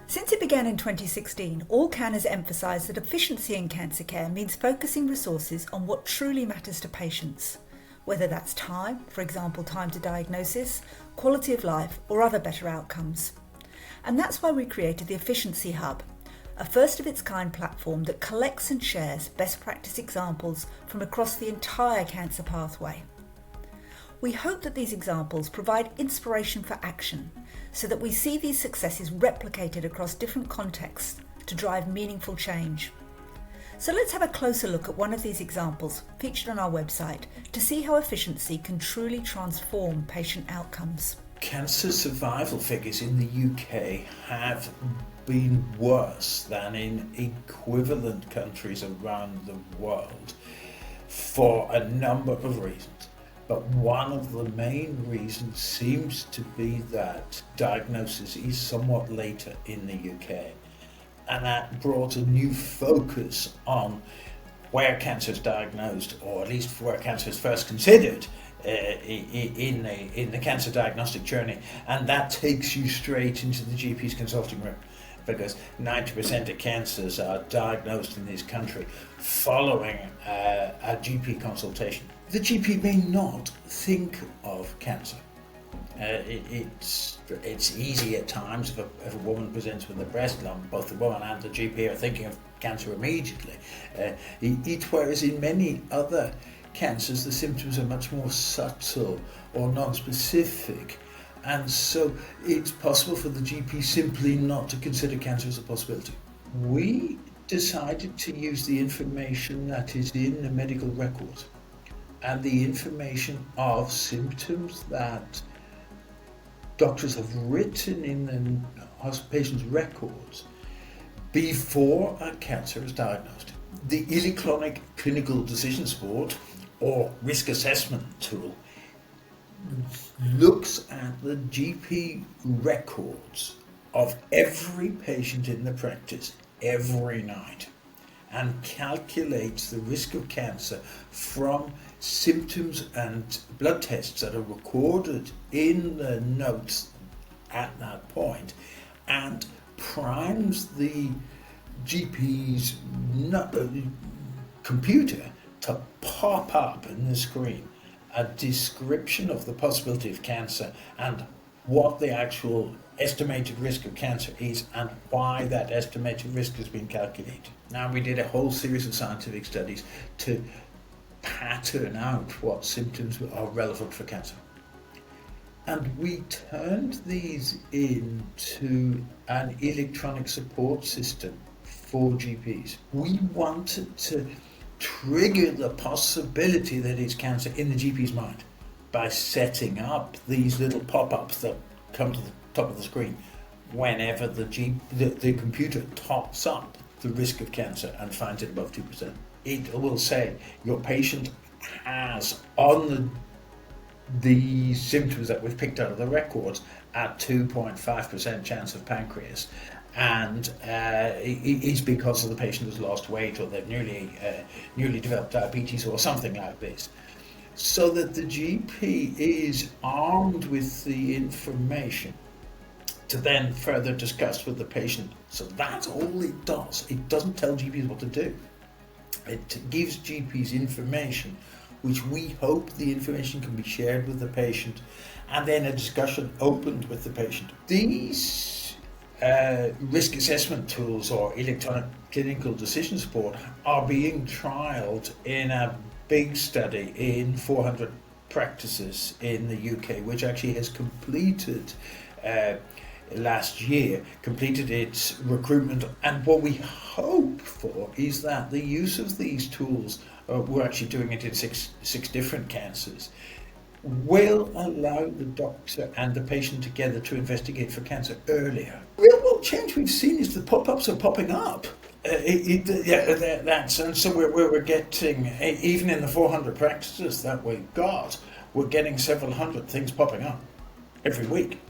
Since it began in 2016, All-Can has emphasised that efficiency in cancer care means focusing resources on what truly matters to patients, whether that's time, for example time to diagnosis, quality of life or other better outcomes. And that's why we created the Efficiency Hub, a first-of-its-kind platform that collects and shares best practice examples from across the entire cancer pathway. We hope that these examples provide inspiration for action so that we see these successes replicated across different contexts to drive meaningful change. So let's have a closer look at one of these examples featured on our website to see how efficiency can truly transform patient outcomes. Cancer survival figures in the UK have been worse than in equivalent countries around the world for a number of reasons. But one of the main reasons seems to be that diagnosis is somewhat later in the UK. And that brought a new focus on where cancer is diagnosed, or at least where cancer is first considered in the cancer diagnostic journey. And that takes you straight into the GP's consulting room, because 90% of cancers are diagnosed in this country following a GP consultation. The GP may not think of cancer. It's easy at times if a woman presents with a breast lump, both the woman and the GP are thinking of cancer immediately. Whereas in many other cancers the symptoms are much more subtle or non-specific, and so it's possible for the GP simply not to consider cancer as a possibility. We decided to use the information that is in the medical records and the information of symptoms that doctors have written in the patient's records before a cancer is diagnosed. The electronic clinical decision support or risk assessment tool looks at the GP records of every patient in the practice every night and calculates the risk of cancer from symptoms and blood tests that are recorded in the notes at that point, and primes the GP's computer to pop up in the screen a description of the possibility of cancer and what the actual estimated risk of cancer is and why that estimated risk has been calculated. Now, we did a whole series of scientific studies to pattern out what symptoms are relevant for cancer. And we turned these into an electronic support system for GPs. We wanted to trigger the possibility that it's cancer in the GP's mind by setting up these little pop-ups that come to the top of the screen whenever the computer tops up the risk of cancer and finds it above 2%. It will say your patient has, on the symptoms that we've picked out of the records, a 2.5% chance of pancreas, and it's because of the patient has lost weight or they've newly developed diabetes or something like this, so that the GP is armed with the information to then further discuss with the patient. So that's all it does. It doesn't tell GPs what to do. It gives GPs information, which we hope the information can be shared with the patient, and then a discussion opened with the patient. These risk assessment tools or electronic clinical decision support are being trialled in a big study in 400 practices in the UK, which actually has completed last year, completed its recruitment. And what we hope for is that the use of these tools, we're actually doing it in six different cancers, will allow the doctor and the patient together to investigate for cancer earlier. Real world change we've seen is the pop-ups are popping up. And so we're getting, even in the 400 practices that we've got, we're getting several hundred things popping up every week.